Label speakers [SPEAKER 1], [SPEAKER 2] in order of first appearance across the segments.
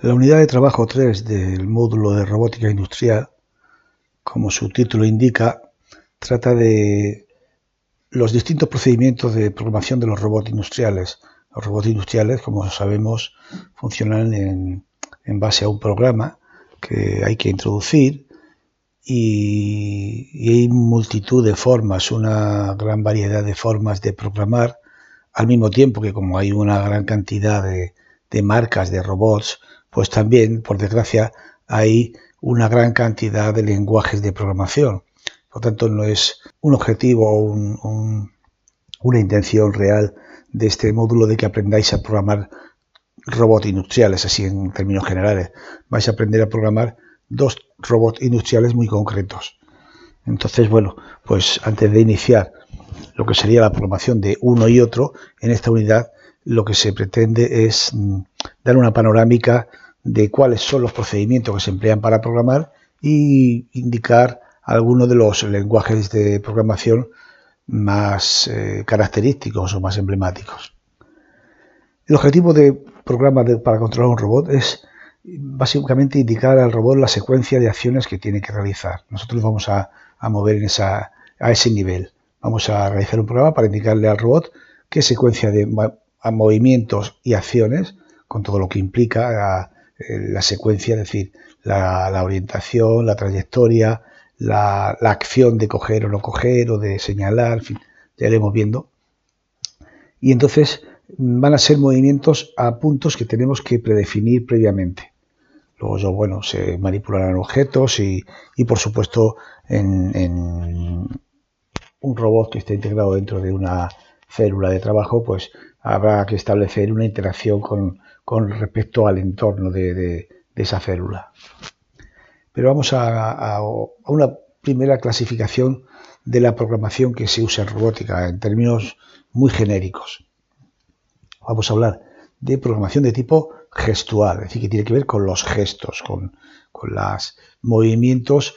[SPEAKER 1] La unidad de trabajo 3 del módulo de robótica industrial, como su título indica, trata de los distintos procedimientos de programación de los robots industriales. Los robots industriales, como sabemos, funcionan en base a un programa que hay que introducir y hay multitud de formas, una gran variedad de formas de programar, al mismo tiempo que como hay una gran cantidad de marcas de robots, pues también, por desgracia, hay una gran cantidad de lenguajes de programación. Por tanto, no es un objetivo o una intención real de este módulo de que aprendáis a programar robots industriales, así en términos generales. Vais a aprender a programar dos robots industriales muy concretos. Entonces, bueno, pues antes de iniciar lo que sería la programación de uno y otro, en esta unidad lo que se pretende es dar una panorámica de cuáles son los procedimientos que se emplean para programar y indicar algunos de los lenguajes de programación más característicos o más emblemáticos. El objetivo de programa para controlar un robot es básicamente indicar al robot la secuencia de acciones que tiene que realizar. Nosotros vamos a mover a ese nivel. Vamos a realizar un programa para indicarle al robot qué secuencia de movimientos y acciones, con todo lo que implica la secuencia, es decir, la orientación, la trayectoria, la acción de coger o no coger o de señalar, en fin, ya iremos viendo. Y entonces van a ser movimientos a puntos que tenemos que predefinir previamente. Luego, bueno, se manipularán objetos y por supuesto, en un robot que esté integrado dentro de una célula de trabajo, pues habrá que establecer una interacción con respecto al entorno de esa célula. Pero vamos a una primera clasificación de la programación que se usa en robótica en términos muy genéricos. Vamos a hablar de programación de tipo gestual, es decir, que tiene que ver con los gestos, con los movimientos,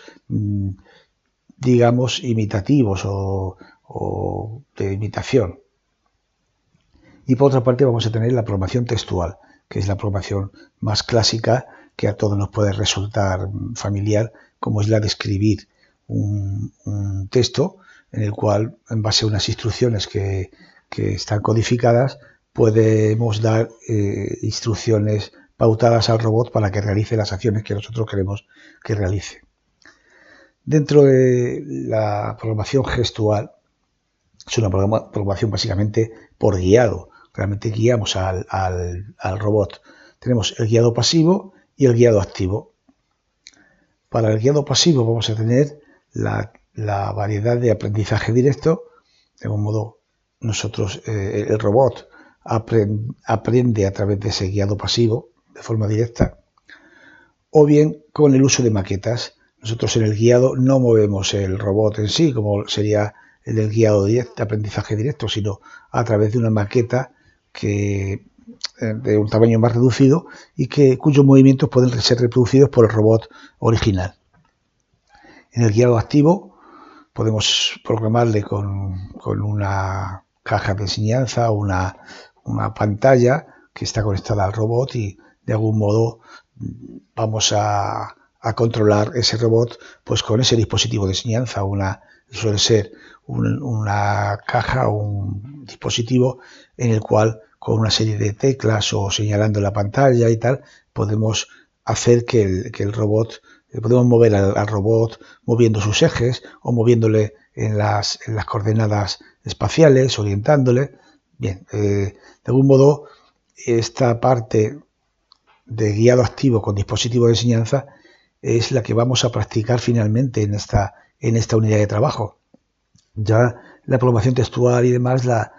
[SPEAKER 1] digamos, imitativos o de imitación. Y por otra parte vamos a tener la programación textual, que es la programación más clásica que a todos nos puede resultar familiar, como es la de escribir un texto en el cual, en base a unas instrucciones que están codificadas, podemos dar instrucciones pautadas al robot para que realice las acciones que nosotros queremos que realice. Dentro de la programación gestual, es una programación básicamente por guiado. Realmente guiamos al robot. Tenemos el guiado pasivo y el guiado activo. Para el guiado pasivo vamos a tener la variedad de aprendizaje directo. De algún modo, el robot aprende a través de ese guiado pasivo de forma directa, o bien con el uso de maquetas. Nosotros en el guiado no movemos el robot en sí, como sería el guiado directo, aprendizaje directo, sino a través de una maqueta de un tamaño más reducido y cuyos movimientos pueden ser reproducidos por el robot original. En el guiado activo podemos programarle con una caja de enseñanza o una pantalla que está conectada al robot y de algún modo vamos a controlar ese robot pues con ese dispositivo de enseñanza. Suele ser una caja o un dispositivo en el cual con una serie de teclas o señalando la pantalla y tal podemos hacer que el robot, podemos mover al robot moviendo sus ejes o moviéndole en las coordenadas espaciales, orientándole. Bien, de algún modo esta parte de guiado activo con dispositivo de enseñanza es la que vamos a practicar finalmente en esta unidad de trabajo. Ya la programación textual y demás la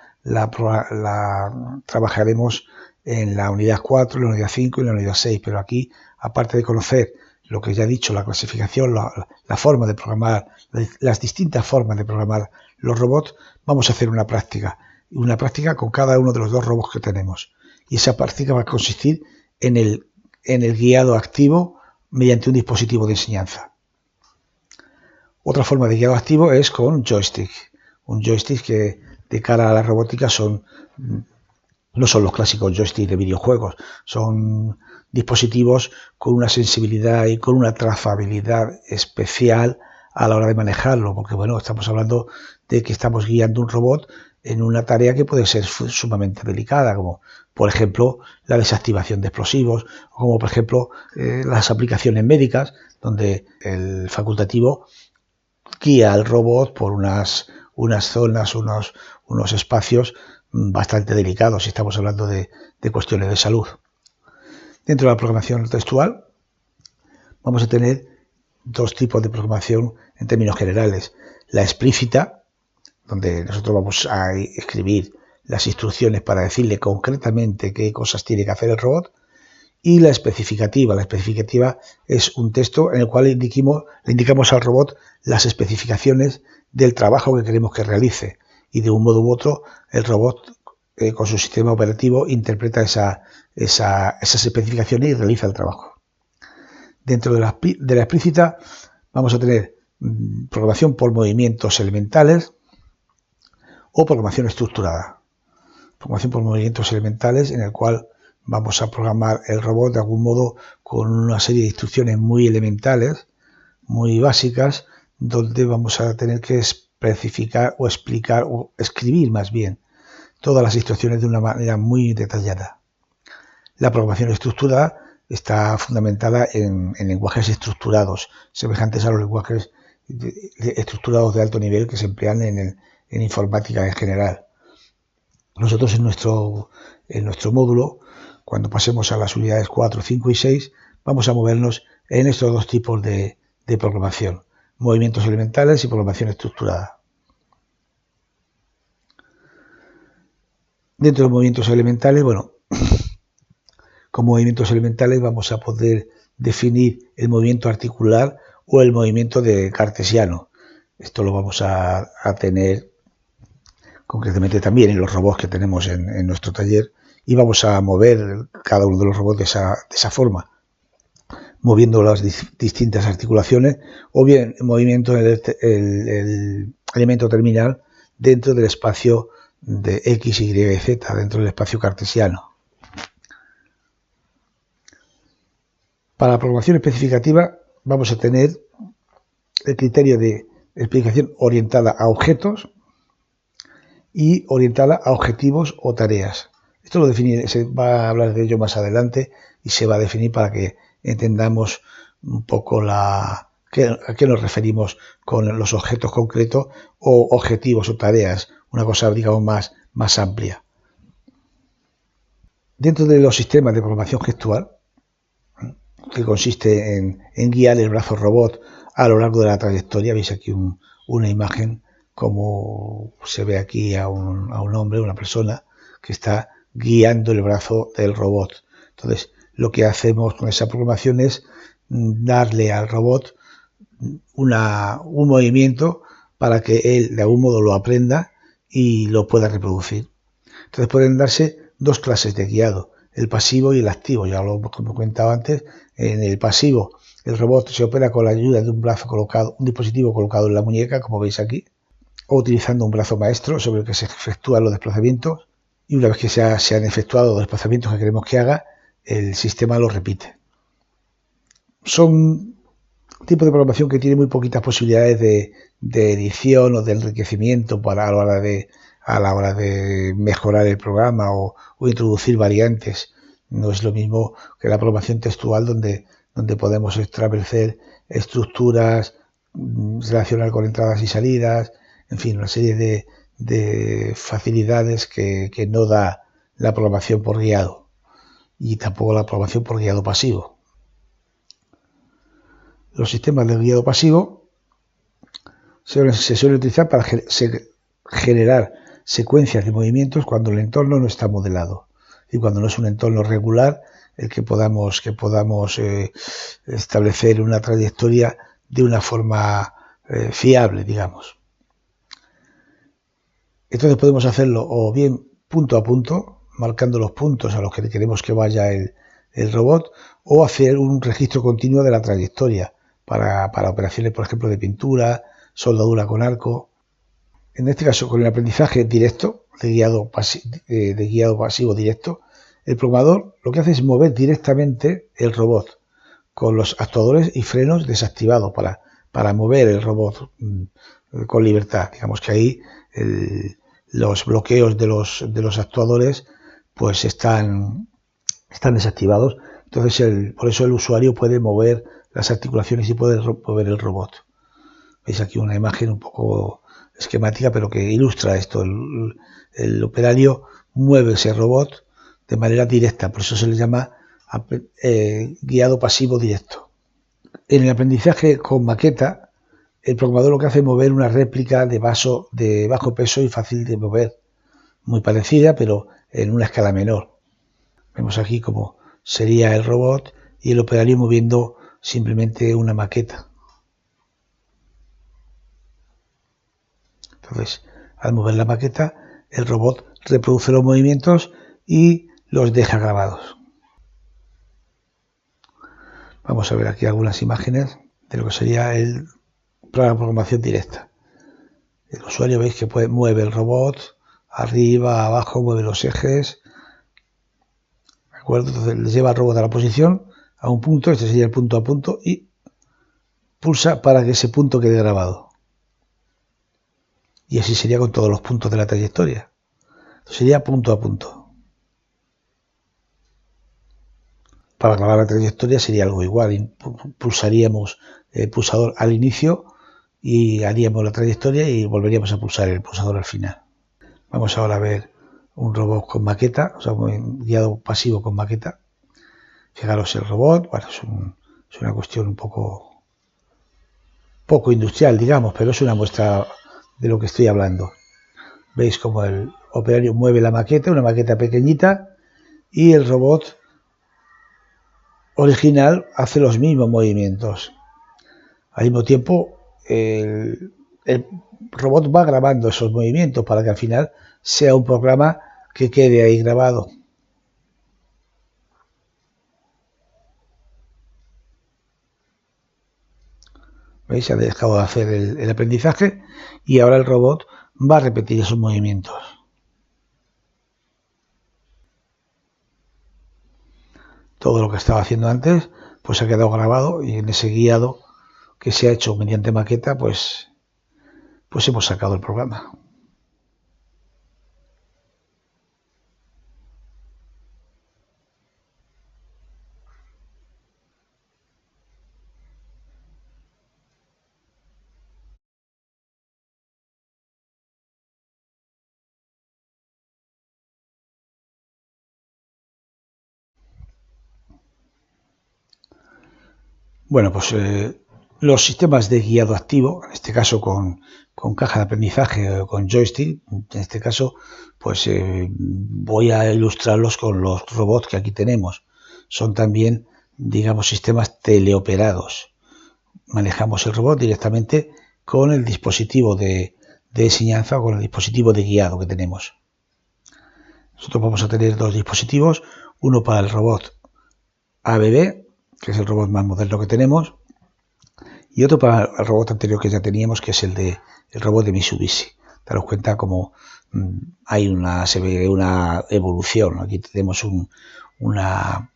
[SPEAKER 1] trabajaremos en la unidad 4, en la unidad 5 y en la unidad 6, pero aquí, aparte de conocer lo que ya he dicho, la clasificación, la forma de programar, las distintas formas de programar los robots, vamos a hacer una práctica con cada uno de los dos robots que tenemos. Y esa práctica va a consistir en el guiado activo mediante un dispositivo de enseñanza. Otra forma de guiado activo es con joystick. Un joystick que de cara a la robótica no son los clásicos joysticks de videojuegos, son dispositivos con una sensibilidad y con una trazabilidad especial a la hora de manejarlo, porque bueno, estamos hablando de que estamos guiando un robot en una tarea que puede ser sumamente delicada, como por ejemplo la desactivación de explosivos, o como por ejemplo las aplicaciones médicas, donde el facultativo guía al robot por unas zonas, unos espacios bastante delicados si estamos hablando de cuestiones de salud. Dentro de la programación textual vamos a tener dos tipos de programación en términos generales. La explícita, donde nosotros vamos a escribir las instrucciones para decirle concretamente qué cosas tiene que hacer el robot, y la especificativa. La especificativa es un texto en el cual le indicamos al robot las especificaciones del trabajo que queremos que realice, y de un modo u otro el robot con su sistema operativo interpreta esas especificaciones y realiza el trabajo. Dentro de la explícita vamos a tener programación por movimientos elementales o programación estructurada. Programación por movimientos elementales, en el cual vamos a programar el robot de algún modo con una serie de instrucciones muy elementales, muy básicas, donde vamos a tener que especificar o explicar o escribir más bien todas las instrucciones de una manera muy detallada. La programación estructurada está fundamentada en lenguajes estructurados, semejantes a los lenguajes estructurados de alto nivel que se emplean en informática en general. Nosotros en nuestro módulo, cuando pasemos a las unidades 4, 5 y 6, vamos a movernos en estos dos tipos de programación: movimientos elementales y programación estructurada. Dentro de los movimientos elementales, bueno, con movimientos elementales vamos a poder definir el movimiento articular o el movimiento de cartesiano. Esto lo vamos a tener concretamente también en los robots que tenemos en nuestro taller, y vamos a mover cada uno de los robots de esa forma, moviendo las distintas articulaciones, o bien movimiento el elemento terminal dentro del espacio de X, Y y Z, dentro del espacio cartesiano. Para la programación especificativa vamos a tener el criterio de explicación orientada a objetos y orientada a objetivos o tareas. Esto se va a hablar de ello más adelante, y se va a definir para que entendamos un poco a qué nos referimos con los objetos concretos o objetivos o tareas, una cosa, digamos, más amplia. Dentro de los sistemas de programación gestual, que consiste en guiar el brazo robot a lo largo de la trayectoria, veis aquí una imagen como se ve aquí a un hombre, una persona que está guiando el brazo del robot. Entonces, lo que hacemos con esa programación es darle al robot un movimiento para que él de algún modo lo aprenda y lo pueda reproducir. Entonces pueden darse dos clases de guiado: el pasivo y el activo. Ya lo hemos comentado antes. En el pasivo, el robot se opera con la ayuda de un dispositivo colocado en la muñeca, como veis aquí, o utilizando un brazo maestro sobre el que se efectúan los desplazamientos, y una vez que se han efectuado los desplazamientos que queremos que haga, el sistema lo repite. Son un tipo de programación que tiene muy poquitas posibilidades de edición o de enriquecimiento a la hora de mejorar el programa o introducir variantes. No es lo mismo que la programación textual, donde podemos establecer estructuras, relacionar con entradas y salidas, en fin, una serie de facilidades que no da la programación por guiado, y tampoco la programación por guiado pasivo. Los sistemas de guiado pasivo se suelen utilizar para generar secuencias de movimientos cuando el entorno no está modelado, y cuando no es un entorno regular el que podamos establecer una trayectoria de una forma fiable, digamos. Entonces podemos hacerlo o bien punto a punto, marcando los puntos a los que queremos que vaya el robot, o hacer un registro continuo de la trayectoria para operaciones, por ejemplo, de pintura, soldadura con arco. En este caso, con el aprendizaje directo, de guiado pasivo directo, el programador lo que hace es mover directamente el robot con los actuadores y frenos desactivados para mover el robot con libertad. Digamos que ahí los bloqueos de los actuadores pues están desactivados. Entonces por eso el usuario puede mover las articulaciones y puede mover el robot. Veis aquí una imagen un poco esquemática, pero que ilustra esto. El operario mueve ese robot de manera directa, por eso se le llama guiado pasivo directo. En el aprendizaje con maqueta, el programador lo que hace es mover una réplica de bajo peso y fácil de mover, muy parecida, pero en una escala menor. Vemos aquí cómo sería el robot y el operario moviendo simplemente una maqueta. Entonces, al mover la maqueta, el robot reproduce los movimientos y los deja grabados. Vamos a ver aquí algunas imágenes de lo que sería la programación directa. El usuario veis que mueve el robot arriba, abajo, mueve los ejes. ¿De acuerdo? Entonces le lleva al robot a la posición, a un punto, este sería el punto a punto, y pulsa para que ese punto quede grabado. Y así sería con todos los puntos de la trayectoria. Entonces sería punto a punto. Para grabar la trayectoria sería algo igual. Pulsaríamos el pulsador al inicio y haríamos la trayectoria y volveríamos a pulsar el pulsador al final. Vamos ahora a ver un robot con maqueta, o sea, un guiado pasivo con maqueta. Fijaros el robot, bueno, es una cuestión un poco industrial, digamos, pero es una muestra de lo que estoy hablando. Veis como el operario mueve la maqueta, una maqueta pequeñita, y el robot original hace los mismos movimientos. Al mismo tiempo, el robot va grabando esos movimientos para que al final sea un programa que quede ahí grabado. ¿Veis? Ha dejado de hacer el aprendizaje y ahora el robot va a repetir esos movimientos. Todo lo que estaba haciendo antes pues ha quedado grabado y en ese guiado que se ha hecho mediante maqueta pues hemos sacado el programa. Bueno, pues los sistemas de guiado activo, en este caso con caja de aprendizaje o con joystick, en este caso, pues voy a ilustrarlos con los robots que aquí tenemos. Son también, digamos, sistemas teleoperados. Manejamos el robot directamente con el dispositivo de enseñanza o con el dispositivo de guiado que tenemos. Nosotros vamos a tener dos dispositivos, uno para el robot ABB, que es el robot más moderno que tenemos, y otro para el robot anterior que ya teníamos, que es el robot de Mitsubishi. Daros cuenta como se ve una evolución. Aquí tenemos una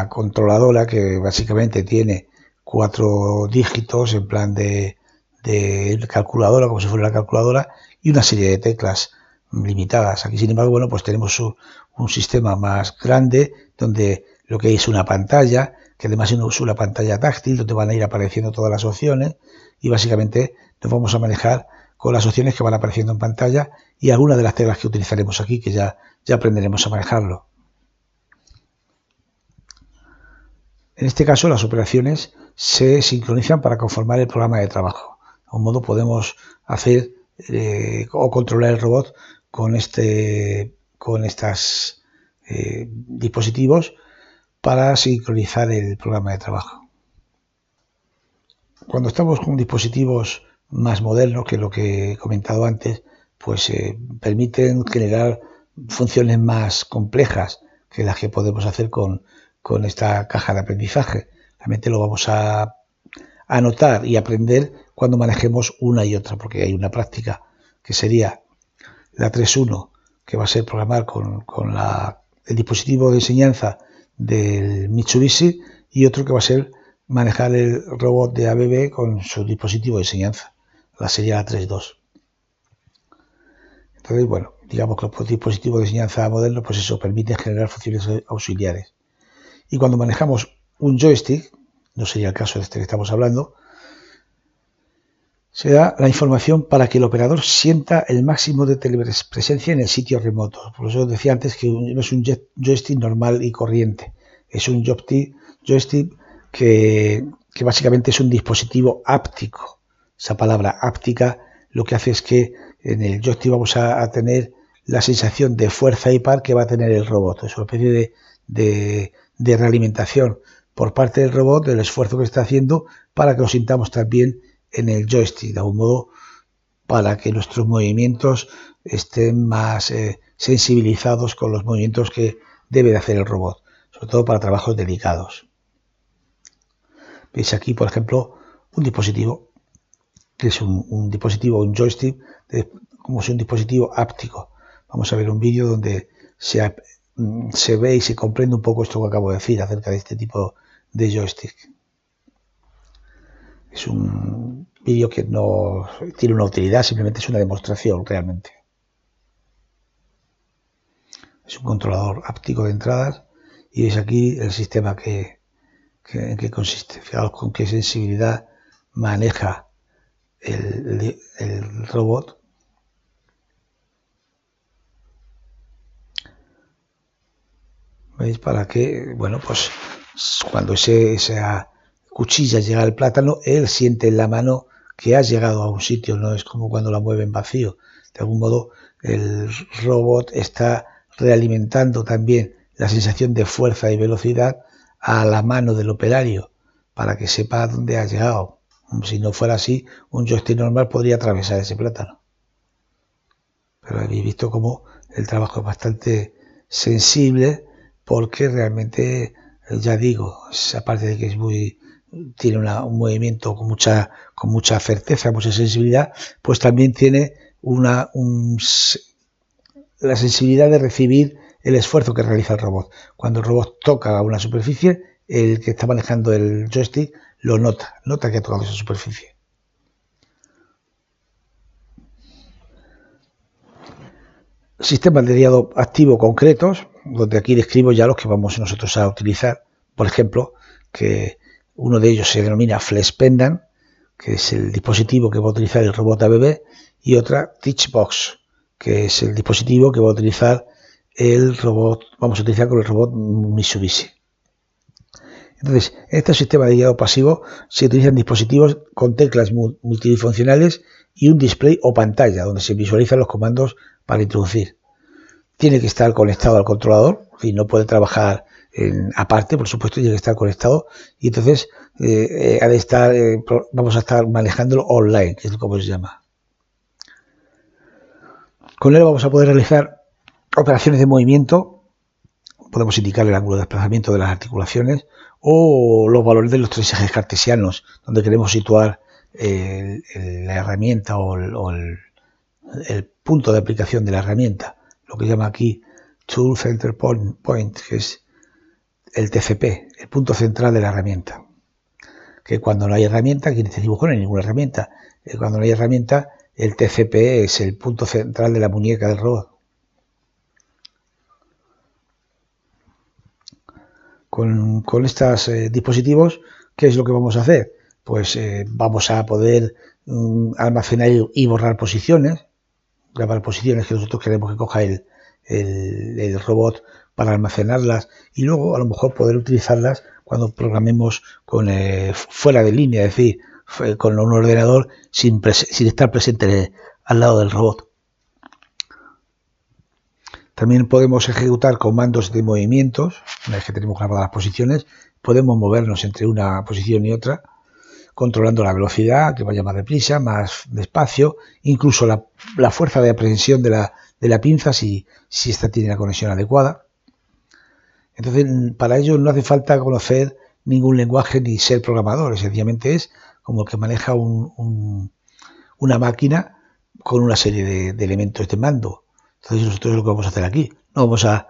[SPEAKER 1] controladora que básicamente tiene 4 dígitos en plan de calculadora, como si fuera una calculadora, y una serie de teclas limitadas. Aquí, sin embargo, bueno, pues tenemos un sistema más grande donde lo que hay es una pantalla, que además es una pantalla táctil, donde van a ir apareciendo todas las opciones y básicamente nos vamos a manejar con las opciones que van apareciendo en pantalla y algunas de las teclas que utilizaremos aquí, que ya aprenderemos a manejarlo. En este caso, las operaciones se sincronizan para conformar el programa de trabajo. De un modo podemos hacer o controlar el robot con estos dispositivos para sincronizar el programa de trabajo. Cuando estamos con dispositivos más modernos, que lo que he comentado antes, pues permiten generar funciones más complejas que las que podemos hacer con esta caja de aprendizaje. Realmente lo vamos a anotar y aprender cuando manejemos una y otra, porque hay una práctica que sería la 3.1, que va a ser programar con el dispositivo de enseñanza del Mitsubishi, y otro que va a ser manejar el robot de ABB con su dispositivo de enseñanza, la serie A32. Entonces, bueno, digamos que los dispositivos de enseñanza modernos, pues eso, permiten generar funciones auxiliares. Y cuando manejamos un joystick, no sería el caso de este que estamos hablando, se da la información para que el operador sienta el máximo de telepresencia en el sitio remoto. Por eso decía antes que no es un joystick normal y corriente, es un joystick que básicamente es un dispositivo áptico. Esa palabra áptica lo que hace es que en el joystick vamos a tener la sensación de fuerza y par que va a tener el robot. Es una especie de realimentación por parte del robot del esfuerzo que está haciendo para que lo sintamos también en el joystick, de algún modo para que nuestros movimientos estén más sensibilizados con los movimientos que debe de hacer el robot, sobre todo para trabajos delicados. Veis aquí, por ejemplo, un dispositivo que es un joystick, como si un dispositivo áptico. Vamos a ver un vídeo donde se ve y se comprende un poco esto que acabo de decir acerca de este tipo de joystick. Es un vídeo que no tiene una utilidad, simplemente es una demostración realmente. Es un controlador áptico de entradas y veis aquí el sistema en qué consiste. Fijaos con qué sensibilidad maneja el robot. ¿Veis? Para que, bueno, pues cuando esa cuchilla llega al plátano, él siente en la mano que has llegado a un sitio, no es como cuando la mueve en vacío. De algún modo, el robot está realimentando también la sensación de fuerza y velocidad a la mano del operario, para que sepa dónde ha llegado. Si no fuera así, un joystick normal podría atravesar ese plátano. Pero habéis visto cómo el trabajo es bastante sensible, porque realmente, ya digo, aparte de que tiene un movimiento con mucha certeza, mucha sensibilidad, pues también tiene la sensibilidad de recibir el esfuerzo que realiza el robot. Cuando el robot toca una superficie, el que está manejando el joystick lo nota que ha tocado esa superficie. Sistemas de diálogo activo concretos, donde aquí describo ya los que vamos nosotros a utilizar. Por ejemplo, que uno de ellos se denomina Flex Pendant, que es el dispositivo que va a utilizar el robot ABB, y otra Teachbox, que es el dispositivo que va a utilizar vamos a utilizar con el robot Mitsubishi. Entonces, en este sistema de guiado pasivo se utilizan dispositivos con teclas multifuncionales y un display o pantalla donde se visualizan los comandos para introducir. Tiene que estar conectado al controlador y no puede trabajar aparte, por supuesto, tiene que estar conectado, y entonces vamos a estar manejándolo online, que es como se llama. Con él vamos a poder realizar operaciones de movimiento, podemos indicar el ángulo de desplazamiento de las articulaciones o los valores de los tres ejes cartesianos, donde queremos situar la herramienta o el punto de aplicación de la herramienta, lo que llama aquí Tool Center Point, que es el TCP, el punto central de la herramienta. Que cuando no hay herramienta, aquí en este dibujo no hay ninguna herramienta, cuando no hay herramienta, el TCP es el punto central de la muñeca del robot. Con estos dispositivos, ¿qué es lo que vamos a hacer? Pues vamos a poder almacenar y borrar posiciones, grabar posiciones que nosotros queremos que coja el robot para almacenarlas, y luego a lo mejor poder utilizarlas cuando programemos fuera de línea, es decir, con un ordenador sin estar presente al lado del robot. También podemos ejecutar comandos de movimientos. Una vez que tenemos grabadas las posiciones, podemos movernos entre una posición y otra, controlando la velocidad, que vaya más deprisa, más despacio, incluso la fuerza de aprehensión de la pinza, si esta tiene la conexión adecuada. Entonces, para ello no hace falta conocer ningún lenguaje ni ser programador, sencillamente es como el que maneja una máquina con una serie de elementos de mando. Entonces nosotros lo que vamos a hacer aquí, no vamos a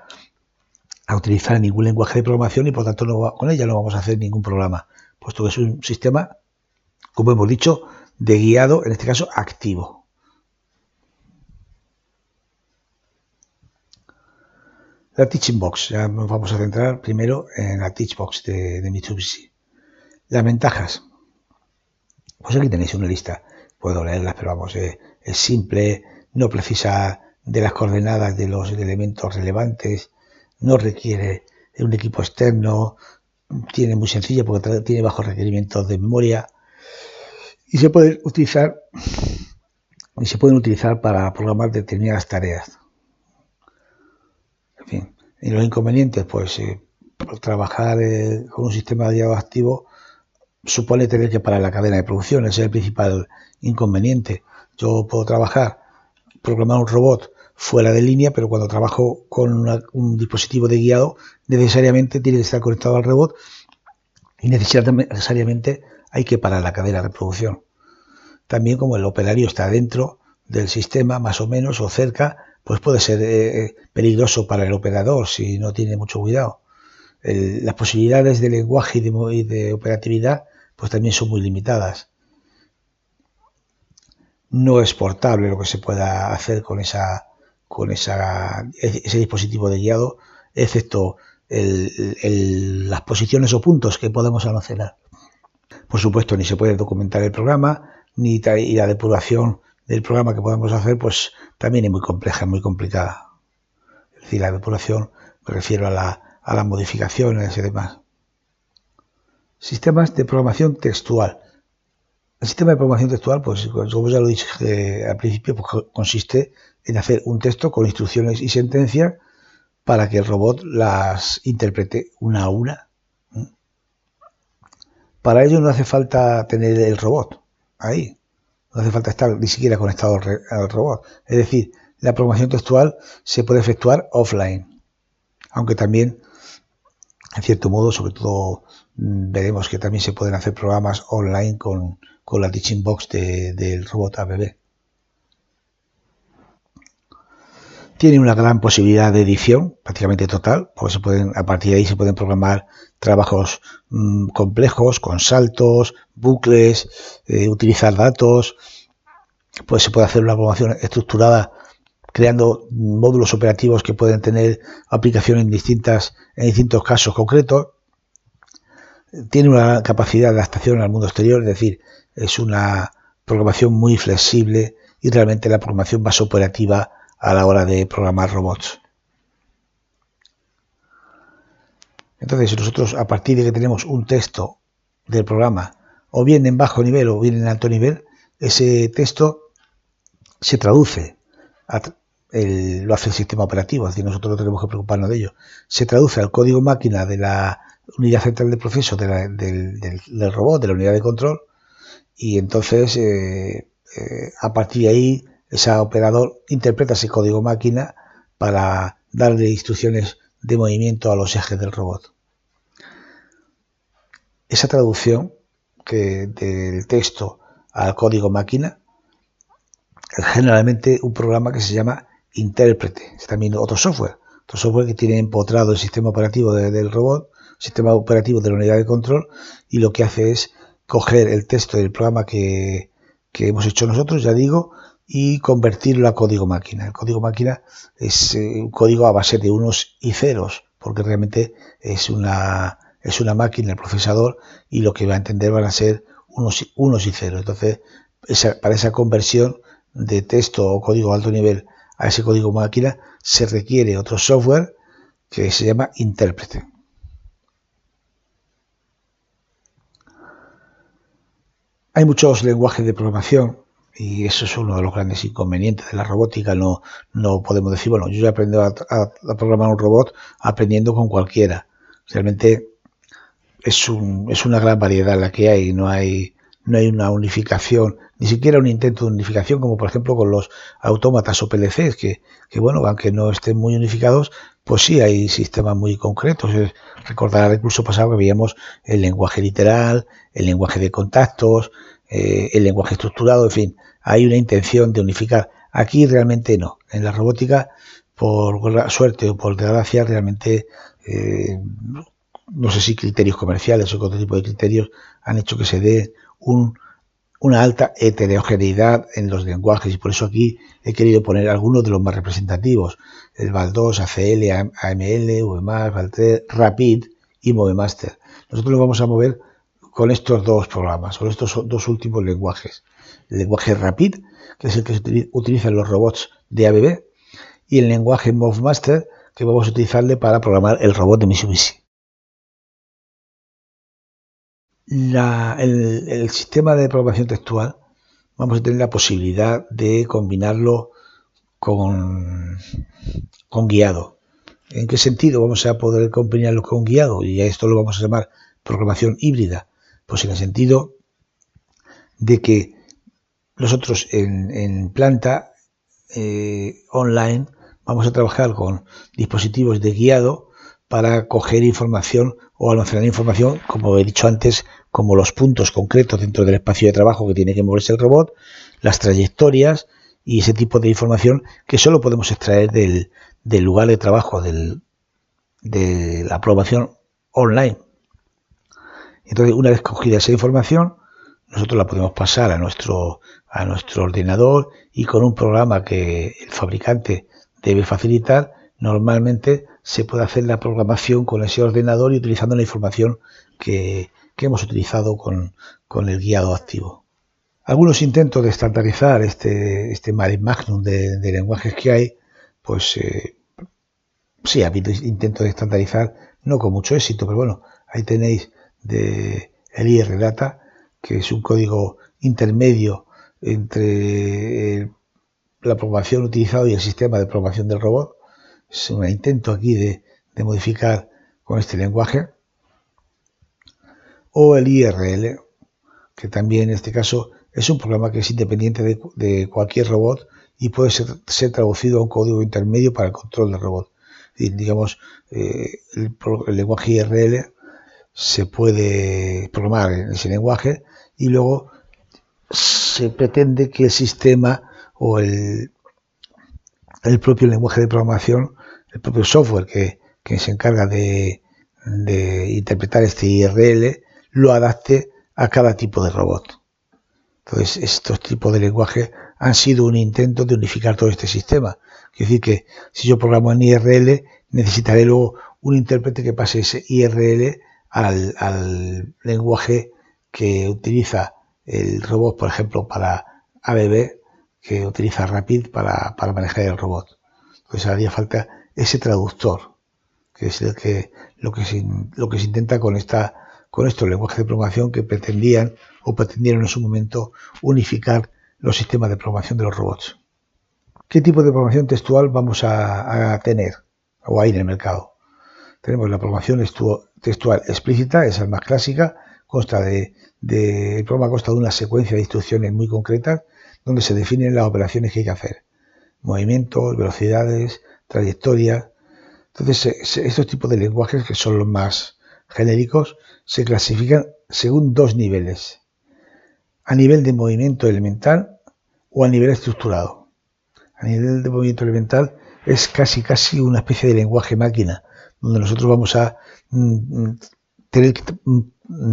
[SPEAKER 1] utilizar ningún lenguaje de programación y por tanto con ella no vamos a hacer ningún programa, puesto que es un sistema, como hemos dicho, de guiado, en este caso activo. La Teaching Box, ya nos vamos a centrar primero en la Teaching Box de Mitsubishi. Las ventajas, pues aquí tenéis una lista, puedo leerlas, pero vamos, es simple, no precisa de las coordenadas de los elementos relevantes, no requiere un equipo externo, tiene muy sencilla porque tiene bajos requerimientos de memoria y se pueden utilizar para programar determinadas tareas. En fin, y los inconvenientes, pues trabajar con un sistema de guiado activo supone tener que parar la cadena de producción, ese es el principal inconveniente. Yo puedo programar un robot fuera de línea, pero cuando trabajo con un dispositivo de guiado, necesariamente tiene que estar conectado al robot y necesariamente hay que parar la cadena de producción. También como el operario está dentro del sistema, más o menos, o cerca, pues puede ser peligroso para el operador si no tiene mucho cuidado. Las posibilidades de lenguaje y de operatividad pues también son muy limitadas. No es portable lo que se pueda hacer con ese dispositivo de guiado, excepto las posiciones o puntos que podemos almacenar. Por supuesto, ni se puede documentar el programa, y la depuración del programa que podemos hacer, pues también es muy compleja, muy complicada. Es decir, la depuración, me refiero a las modificaciones y demás. Sistemas de programación textual. El sistema de programación textual, pues como ya lo dije al principio, pues consiste en hacer un texto con instrucciones y sentencias para que el robot las interprete una a una. Para ello no hace falta tener el robot ahí, no hace falta estar ni siquiera conectado al robot. Es decir, la programación textual se puede efectuar offline, aunque también, en cierto modo, sobre todo veremos que también se pueden hacer programas online con la Teaching Box del robot ABB. Tiene una gran posibilidad de edición, prácticamente total, porque a partir de ahí se pueden programar trabajos complejos, con saltos, bucles, utilizar datos. Pues se puede hacer una programación estructurada creando módulos operativos que pueden tener aplicación en distintos casos concretos. Tiene una capacidad de adaptación al mundo exterior, es decir, es una programación muy flexible y realmente la programación más operativa a la hora de programar robots. Entonces, nosotros a partir de que tenemos un texto del programa, o bien en bajo nivel o bien en alto nivel, ese texto se traduce, lo hace el sistema operativo, es decir, nosotros no tenemos que preocuparnos de ello, se traduce al código máquina de la unidad central de proceso del robot, de la unidad de control, y entonces a partir de ahí ese operador interpreta ese código máquina para darle instrucciones de movimiento a los ejes del robot. Esa traducción del texto al código máquina es generalmente un programa que se llama intérprete. Es también otro software que tiene empotrado el sistema operativo del robot, sistema operativo de la unidad de control, y lo que hace es coger el texto del programa que hemos hecho nosotros, ya digo, y convertirlo a código máquina. El código máquina es un código a base de unos y ceros, porque realmente es una máquina, el procesador, y lo que va a entender van a ser unos y ceros. Entonces, para esa conversión de texto o código de alto nivel a ese código máquina se requiere otro software que se llama intérprete. Hay muchos lenguajes de programación y eso es uno de los grandes inconvenientes de la robótica. No podemos decir, bueno, yo ya aprendí a programar un robot aprendiendo con cualquiera. Realmente es una gran variedad la que hay, no hay una unificación, ni siquiera un intento de unificación, como por ejemplo con los autómatas o PLCs, que bueno, aunque no estén muy unificados, pues sí hay sistemas muy concretos. Recordará el curso pasado que veíamos el lenguaje literal, el lenguaje de contactos, el lenguaje estructurado, en fin, hay una intención de unificar. Aquí realmente no. En la robótica, por suerte o por desgracia, realmente no sé si criterios comerciales o otro tipo de criterios han hecho que se dé una alta heterogeneidad en los lenguajes, y por eso aquí he querido poner algunos de los más representativos: el Val2, ACL, AML, VMAX, Val3, Rapid y MoveMaster. Nosotros nos vamos a mover con estos dos programas, con estos dos últimos lenguajes: el lenguaje Rapid, que es el que se utiliza en los robots de ABB, y el lenguaje MoveMaster, que vamos a utilizarle para programar el robot de Mitsubishi. El sistema de programación textual vamos a tener la posibilidad de combinarlo con guiado. ¿En qué sentido vamos a poder combinarlo con guiado? Y a esto lo vamos a llamar programación híbrida. Pues en el sentido de que nosotros en planta online vamos a trabajar con dispositivos de guiado para coger información o almacenar información, como he dicho antes, como los puntos concretos dentro del espacio de trabajo que tiene que moverse el robot, las trayectorias y ese tipo de información que solo podemos extraer del lugar de trabajo, de la programación online. Entonces, una vez cogida esa información, nosotros la podemos pasar a nuestro ordenador, y con un programa que el fabricante debe facilitar, normalmente se puede hacer la programación con ese ordenador y utilizando la información que hemos utilizado con el guiado activo. Algunos intentos de estandarizar este mare magnum de lenguajes que hay, pues sí, ha habido intentos de estandarizar, no con mucho éxito, pero bueno, ahí tenéis el IRData, que es un código intermedio entre la programación utilizada y el sistema de programación del robot. Es un intento aquí de modificar con este lenguaje. O el IRL, que también en este caso es un programa que es independiente de cualquier robot y puede ser traducido a un código intermedio para el control del robot. Y, digamos, el lenguaje IRL se puede programar en ese lenguaje, y luego se pretende que el sistema o el propio lenguaje de programación, el propio software que se encarga de interpretar este IRL, lo adapte a cada tipo de robot. Entonces, estos tipos de lenguajes han sido un intento de unificar todo este sistema. Es decir, que si yo programo en IRL, necesitaré luego un intérprete que pase ese IRL al lenguaje que utiliza el robot, por ejemplo, para ABB, que utiliza Rapid para manejar el robot. Entonces haría falta ese traductor, que es lo que se intenta con estos lenguajes de programación que pretendieron en su momento unificar los sistemas de programación de los robots. ¿Qué tipo de programación textual vamos a tener o hay en el mercado? Tenemos la programación textual explícita, esa es más clásica, el programa consta de una secuencia de instrucciones muy concretas donde se definen las operaciones que hay que hacer: movimientos, velocidades, trayectorias. Entonces, estos tipos de lenguajes, que son los más genéricos, se clasifican según dos niveles: a nivel de movimiento elemental o a nivel estructurado. A nivel de movimiento elemental es casi una especie de lenguaje máquina, donde nosotros vamos a tener que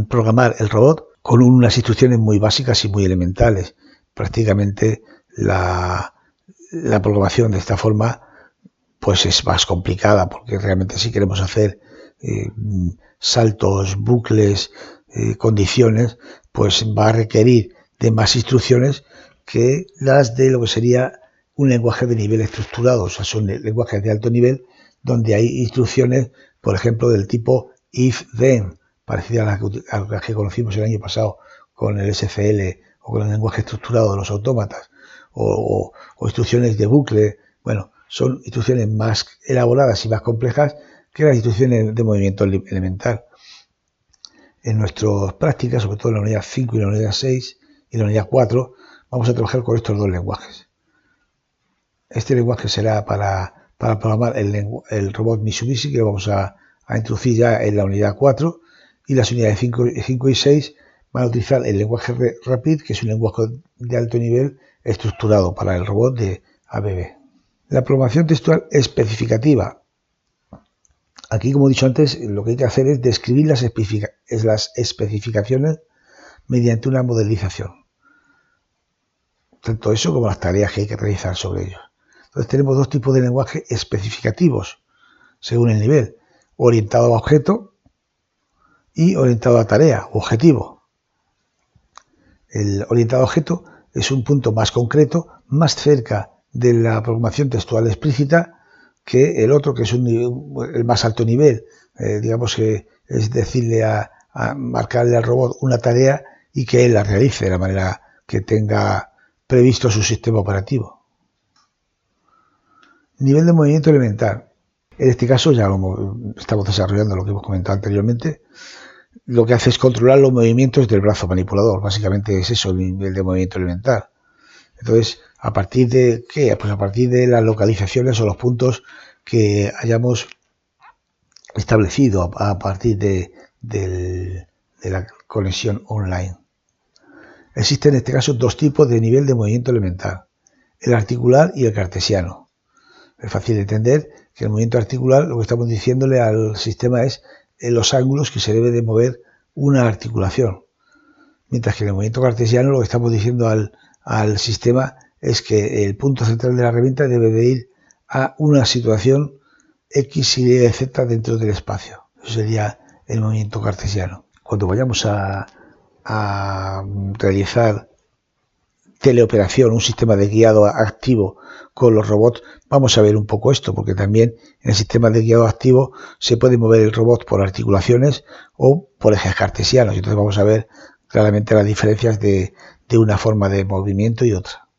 [SPEAKER 1] programar el robot con unas instrucciones muy básicas y muy elementales. Prácticamente la programación de esta forma pues es más complicada, porque realmente si queremos hacer saltos, bucles, condiciones, pues va a requerir de más instrucciones que las de lo que sería un lenguaje de nivel estructurado. O sea, son lenguajes de alto nivel donde hay instrucciones, por ejemplo, del tipo if-then, parecida a las que conocimos el año pasado con el SCL o con el lenguaje estructurado de los autómatas, o instrucciones de bucle. Bueno, son instrucciones más elaboradas y más complejas que las instrucciones de movimiento elemental. En nuestras prácticas, sobre todo en la unidad 5 y la unidad 6 y la unidad 4, vamos a trabajar con estos dos lenguajes. Este lenguaje será para programar el robot Mitsubishi, que lo vamos a introducir ya en la unidad 4, y las unidades 5 y 6 van a utilizar el lenguaje Rapid, que es un lenguaje de alto nivel estructurado para el robot de ABB. La programación textual especificativa. Aquí, como he dicho antes, lo que hay que hacer es describir las especificaciones mediante una modelización. Tanto eso como las tareas que hay que realizar sobre ellos. Entonces tenemos dos tipos de lenguaje especificativos, según el nivel, orientado a objeto y orientado a tarea, objetivo. El orientado a objeto es un punto más concreto, más cerca de la programación textual explícita que el otro, que es el más alto nivel. Digamos que es decirle a marcarle al robot una tarea y que él la realice de la manera que tenga previsto su sistema operativo. Nivel de movimiento elemental. En este caso ya estamos desarrollando lo que hemos comentado anteriormente. Lo que hace es controlar los movimientos del brazo manipulador. Básicamente es eso, el nivel de movimiento elemental. Entonces, ¿a partir de qué? Pues a partir de las localizaciones o los puntos que hayamos establecido a partir de la conexión online. Existen en este caso dos tipos de nivel de movimiento elemental, el articular y el cartesiano. Es fácil de entender que el movimiento articular, lo que estamos diciéndole al sistema es los ángulos que se debe de mover una articulación, mientras que en el movimiento cartesiano lo que estamos diciendo al sistema es que el punto central de la herramienta debe de ir a una situación X, Y, Z dentro del espacio. Eso sería el movimiento cartesiano. Cuando vayamos a realizar teleoperación, un sistema de guiado activo con los robots, vamos a ver un poco esto, porque también en el sistema de guiado activo se puede mover el robot por articulaciones o por ejes cartesianos. Entonces vamos a ver claramente las diferencias de una forma de movimiento y otra.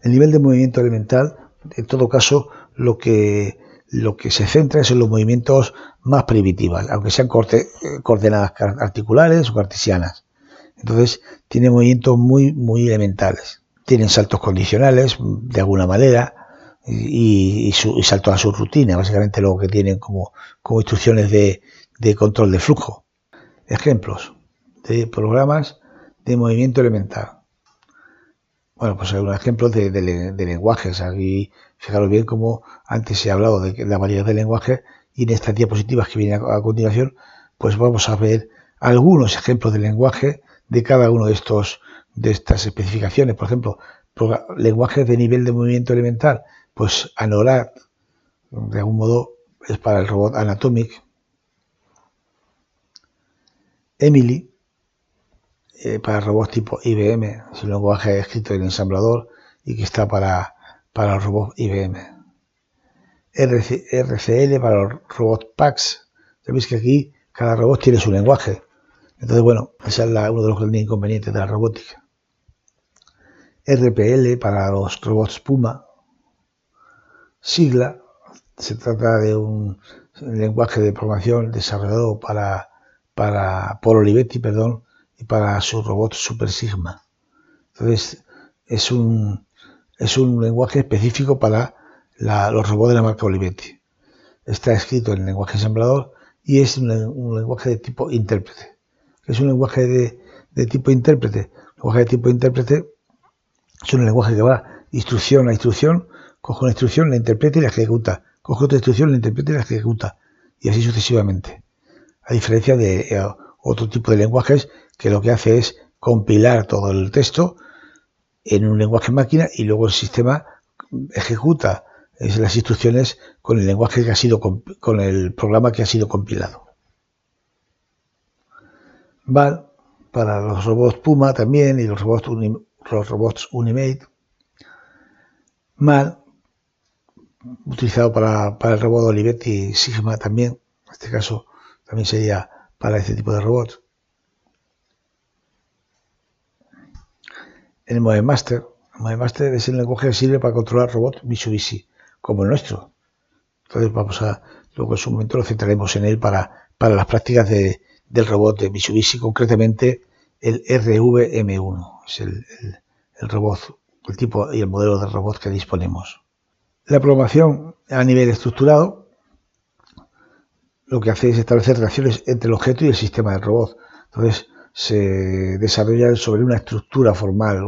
[SPEAKER 1] El nivel de movimiento elemental, en todo caso, lo que se centra es en los movimientos más primitivos, aunque sean coordenadas articulares o cartesianas. Entonces, tiene movimientos muy elementales. Tienen saltos condicionales, de alguna manera, y saltos a su rutina, básicamente lo que tienen como instrucciones de control de flujo. Ejemplos de programas de movimiento elemental. Bueno, pues hay unos ejemplos de lenguajes. Aquí, fijaros bien cómo antes se ha hablado de la variedad de lenguajes, y en estas diapositivas que vienen a continuación, pues vamos a ver algunos ejemplos de lenguaje de cada uno de estas especificaciones. Por ejemplo, lenguajes de nivel de movimiento elemental, pues Anorat, de algún modo, es para el robot Anatomic. Emily, para robots tipo IBM, es un lenguaje escrito en ensamblador y que está para los robots IBM. RCL para los robots PAX. Sabéis que aquí cada robot tiene su lenguaje. Entonces, bueno, ese es uno de los grandes inconvenientes de la robótica. RPL para los robots Puma. Sigla, se trata de un lenguaje de programación desarrollado por Olivetti, y para su robot Super Sigma. Entonces, es un lenguaje específico para los robots de la marca Olivetti. Está escrito en lenguaje ensamblador y es un lenguaje de tipo intérprete. Es un lenguaje de tipo intérprete. El lenguaje de tipo intérprete es un lenguaje que va instrucción a instrucción, coge una instrucción, la interpreta y la ejecuta. Coge otra instrucción, la interpreta y la ejecuta. Y así sucesivamente. A diferencia de otro tipo de lenguajes que lo que hace es compilar todo el texto en un lenguaje máquina y luego el sistema ejecuta las instrucciones con el lenguaje que ha sido con el programa que ha sido compilado. VAL para los robots Puma también y los robots Unimate. MAL utilizado para el robot Olivetti Sigma también. En este caso también sería para este tipo de robots. El ModeMaster. El ModeMaster es el lenguaje que sirve para controlar robots Mitsubishi, como el nuestro. Entonces luego en su momento lo centraremos en él para las prácticas del robot de Mitsubishi, concretamente el RVM1. Es el robot, el tipo y el modelo de robot que disponemos. La programación a nivel estructurado lo que hace es establecer relaciones entre el objeto y el sistema del robot. Entonces se desarrolla sobre una estructura formal,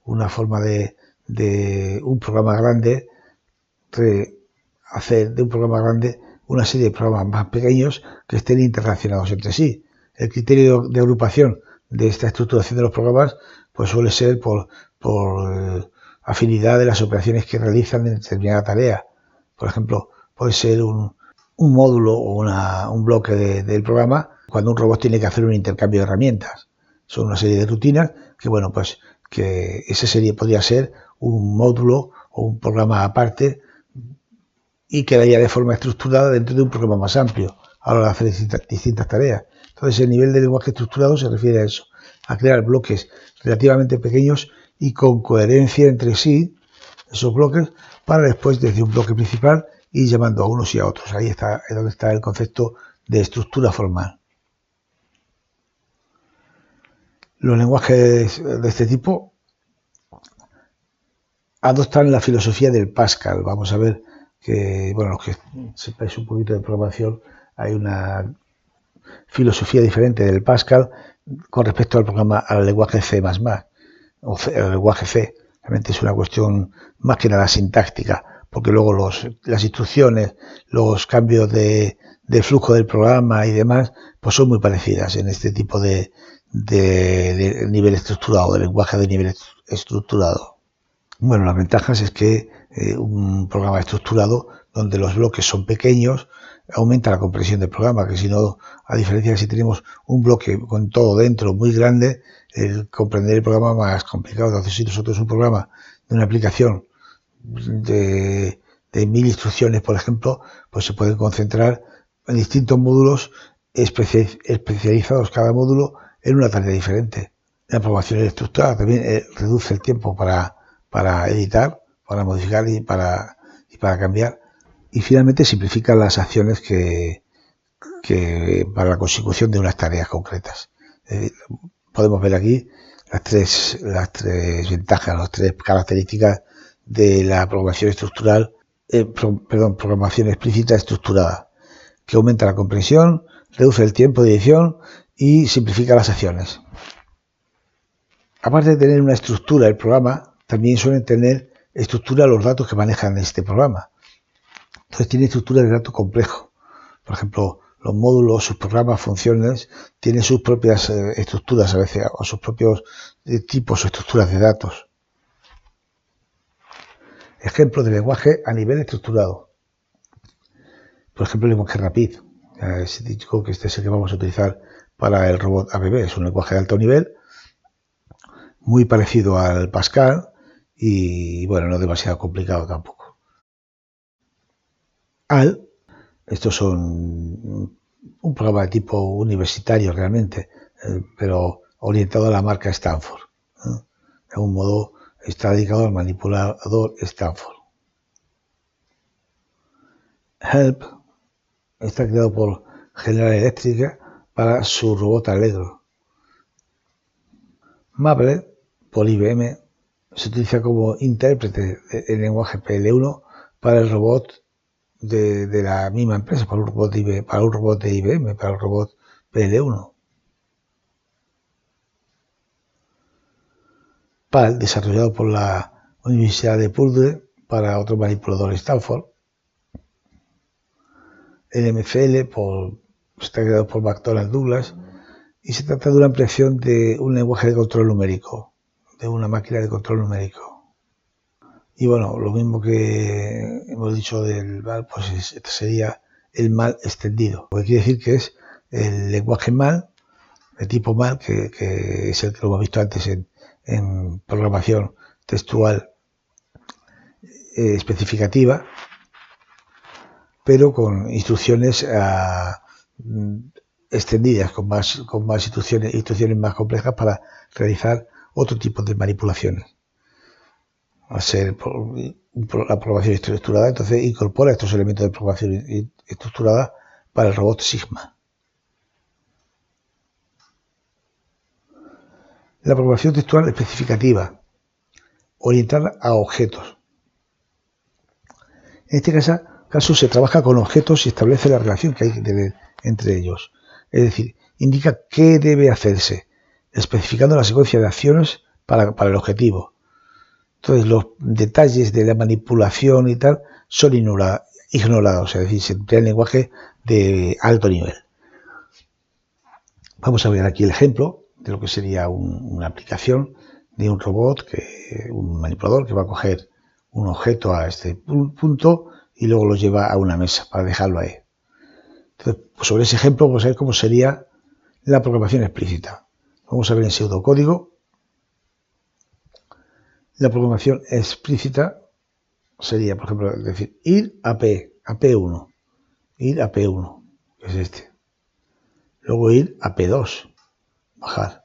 [SPEAKER 1] una forma de un programa grande, hacer de un programa grande una serie de programas más pequeños que estén interrelacionados entre sí. El criterio de agrupación de esta estructuración de los programas pues suele ser por afinidad de las operaciones que realizan en determinada tarea. Por ejemplo, puede ser un módulo o un bloque del programa cuando un robot tiene que hacer un intercambio de herramientas. Son una serie de rutinas que, bueno, pues que esa serie podría ser un módulo o un programa aparte y quedaría de forma estructurada dentro de un programa más amplio a la hora de hacer distintas tareas. Entonces, el nivel de lenguaje estructurado se refiere a eso, a crear bloques relativamente pequeños y con coherencia entre sí, esos bloques, para después, desde un bloque principal, ir llamando a unos y a otros. Ahí está, es donde está el concepto de estructura formal. Los lenguajes de este tipo adoptan la filosofía del Pascal. Vamos a ver que, bueno, los que sepáis un poquito de programación, hay una filosofía diferente del Pascal con respecto al lenguaje C++ o el lenguaje C. Realmente es una cuestión más que nada sintáctica, porque luego las instrucciones, los cambios de flujo del programa y demás, pues son muy parecidas en este tipo de nivel estructurado, de lenguaje de nivel estructurado. Bueno, las ventajas es que un programa estructurado donde los bloques son pequeños aumenta la comprensión del programa, que si no, a diferencia de si tenemos un bloque con todo dentro muy grande, el comprender el programa es más complicado. Entonces, si nosotros un programa de una aplicación de 1000 instrucciones, por ejemplo, pues se pueden concentrar en distintos módulos especializados cada módulo en una tarea diferente. La programación estructurada también reduce el tiempo para editar, para modificar y para cambiar. Y finalmente simplifica las acciones que para la consecución de unas tareas concretas. Podemos ver aquí las tres ventajas, las tres características de la programación estructural, programación explícita estructurada, que aumenta la comprensión, reduce el tiempo de edición y simplifica las acciones. Aparte de tener una estructura el programa, también suelen tener estructura los datos que manejan este programa. Entonces tiene estructura de datos complejo. Por ejemplo, los módulos, sus programas, funciones, tienen sus propias estructuras a veces, o sus propios tipos o estructuras de datos. Ejemplo de lenguaje a nivel estructurado. Por ejemplo, el lenguaje Rapid. Digo que este es el que vamos a utilizar para el robot ABB. Es un lenguaje de alto nivel, muy parecido al Pascal y, bueno, no demasiado complicado tampoco. AL, estos son un programa de tipo universitario realmente, pero orientado a la marca Stanford. De algún modo está dedicado al manipulador Stanford. Help está creado por General Electric para su robot Allegro. Maple, por IBM, se utiliza como intérprete del lenguaje PL1 para el robot de la misma empresa, para un robot de IBM, para el robot PL1. PAL, desarrollado por la Universidad de Purdue para otro manipulador Stanford. El MCL está creado por McDonnell Douglas y se trata de una ampliación de un lenguaje de control numérico, de una máquina de control numérico. Y bueno, lo mismo que hemos dicho del MAL, pues este sería el MAL extendido. Lo que quiere decir que es el lenguaje MAL, de tipo MAL, que es el que lo hemos visto antes en programación textual especificativa, pero con instrucciones extendidas, con más instrucciones más complejas para realizar otro tipo de manipulaciones. Al ser la programación estructurada, entonces incorpora estos elementos de programación estructurada para el robot Sigma. La programación textual especificativa, orientada a objetos. En este caso se trabaja con objetos y establece la relación que hay que tener entre ellos. Es decir, indica qué debe hacerse, especificando la secuencia de acciones para el objetivo. Entonces los detalles de la manipulación y tal son ignorados, es decir, se emplea el lenguaje de alto nivel. Vamos a ver aquí el ejemplo de lo que sería una aplicación de un robot, un manipulador que va a coger un objeto a este punto y luego lo lleva a una mesa para dejarlo ahí. Entonces, pues sobre ese ejemplo vamos a ver cómo sería la programación explícita. Vamos a ver en pseudocódigo. La programación explícita sería, por ejemplo, decir ir a P1, ir a P1, que es este. Luego ir a P2, bajar.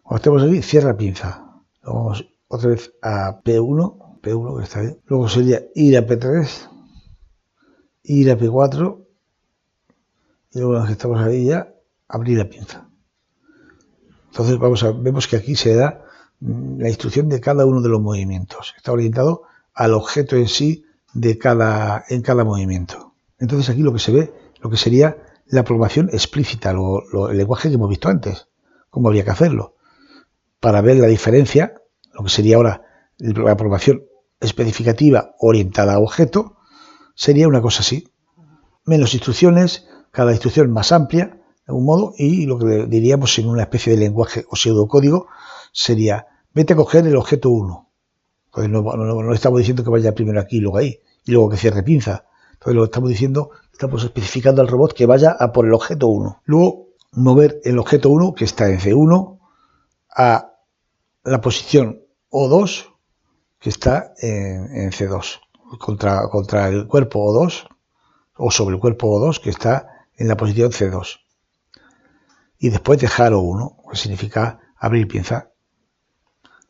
[SPEAKER 1] Cuando estemos aquí, cierra pinza. Luego vamos otra vez a P1, que está bien. Luego sería ir a P3, ir a P4, y luego que estamos ahí ya, abrir la pinza. Entonces vemos que aquí se da la instrucción de cada uno de los movimientos. Está orientado al objeto en sí en cada movimiento. Entonces aquí lo que se ve, lo que sería la programación explícita, el lenguaje que hemos visto antes, cómo habría que hacerlo. Para ver la diferencia, lo que sería ahora la programación especificativa orientada a objeto, sería una cosa así. Menos instrucciones, cada instrucción más amplia, de algún modo, y lo que diríamos en una especie de lenguaje o pseudocódigo sería, vete a coger el objeto 1. Entonces no estamos diciendo que vaya primero aquí y luego ahí, y luego que cierre pinza. Entonces lo que estamos diciendo, estamos especificando al robot que vaya a por el objeto 1. Luego, mover el objeto 1, que está en C1, a la posición O2, que está en C2, contra el cuerpo O2, o sobre el cuerpo O2, que está en la posición C2. Y después dejar O1, que significa abrir pinza.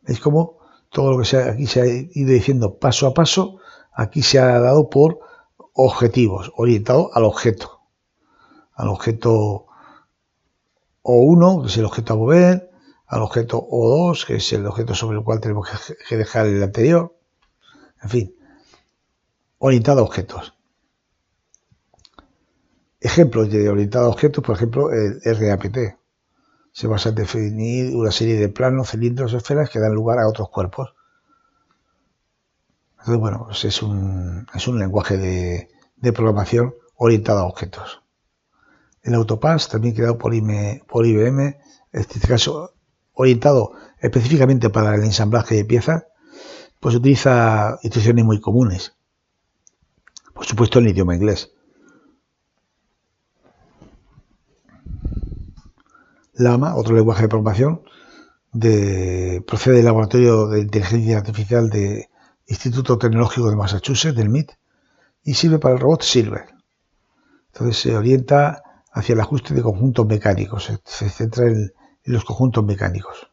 [SPEAKER 1] ¿Veis cómo todo lo que aquí se ha ido diciendo paso a paso, aquí se ha dado por objetivos, orientado al objeto O1, que es el objeto a mover, al objeto O2, que es el objeto sobre el cual tenemos que dejar el anterior, en fin, orientado a objetos. Ejemplos de orientado a objetos, por ejemplo, el RAPT. Se basa en definir una serie de planos, cilindros o esferas que dan lugar a otros cuerpos. Entonces, bueno, pues es un lenguaje de programación orientado a objetos. El Autopass, también creado por IBM, en este caso orientado específicamente para el ensamblaje de piezas, pues utiliza instrucciones muy comunes. Por supuesto en idioma inglés. Llama, otro lenguaje de programación, procede del Laboratorio de Inteligencia Artificial del Instituto Tecnológico de Massachusetts, del MIT, y sirve para el robot Silver. Entonces se orienta hacia el ajuste de conjuntos mecánicos, se centra en los conjuntos mecánicos.